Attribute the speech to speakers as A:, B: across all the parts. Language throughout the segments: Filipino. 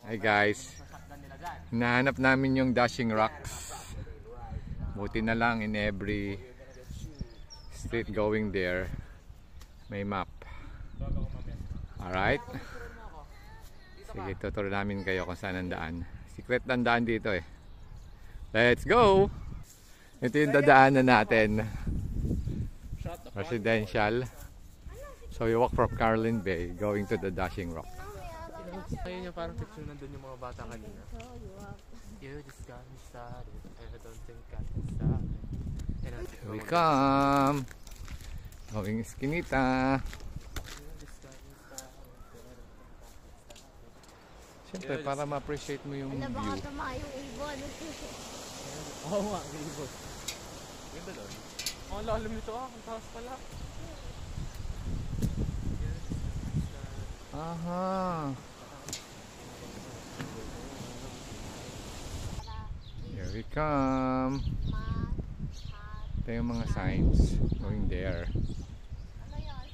A: Hi guys, hinahanap namin yung Dashing Rocks. Buti na lang in every street going there may map. Alright, sige, tuturo namin kayo kung saan ang daan. Secret ang daan dito eh. Let's go! Ito yung dadaanan natin, residential. So we walk from Carlin Bay going to the Dashing Rock.
B: Ayun yung parang picture nandun yung mga bata kanina. You just got me started and I don't think I can stop it.
A: Here we come! Going Eskinita. Siyempre para ma-appreciate mo yung view.
C: Baka tumayo yung ibon.
B: Oo nga, ibon. Ganda doon. Ang lalim nito ang taas pala.
A: Aha! Here we come. Ito yung mga signs going there.
C: Ano yun?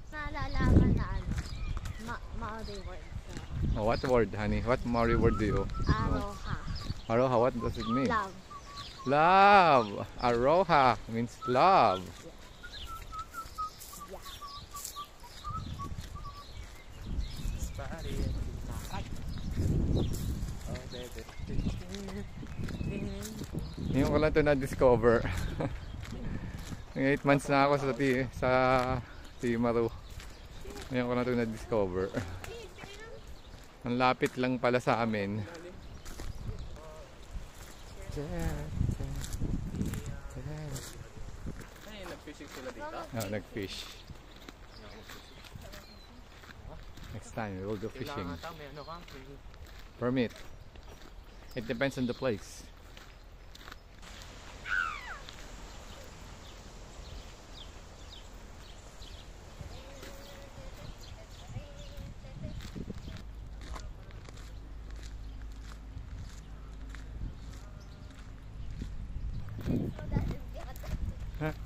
C: Nalalaman na ano? Maori word.
A: Oh, what word, honey? What Maori word do you know?
C: Aroha.
A: Aroha, what does it mean?
C: Love.
A: Love! Aroha means love.
C: Yeah.
B: Spotty. Oh, baby.
A: Ngayon ko lang ito na-discover. 8 months na ako sa Timaru. Ngayon ko lang ito na-discover. Ang lapit lang pala sa amin.
B: Ay, nag-fishing sila dito?
A: Oh, nag-fish. Next time we will go fishing.
B: Kailangan ata may ano kang
A: Permit. It depends on the place. Huh?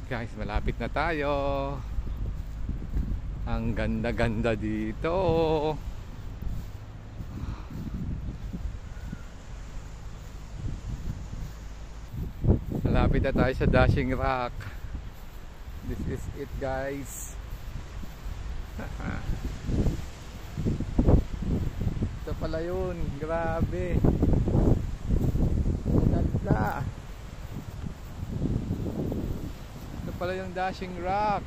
A: Guys, malapit na tayo. Ang ganda-ganda dito. Malapit na tayo sa Dashing Rock. This is it, guys. Ito pala yun. Grabe. Ang ganda. Pala yung Dashing Rock.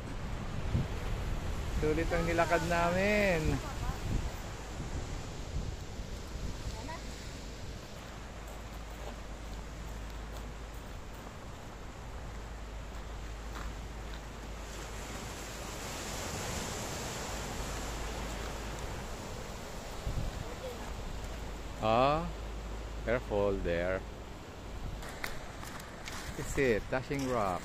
A: Sulit ang nilakad namin. Careful there. This is it, Dashing Rock.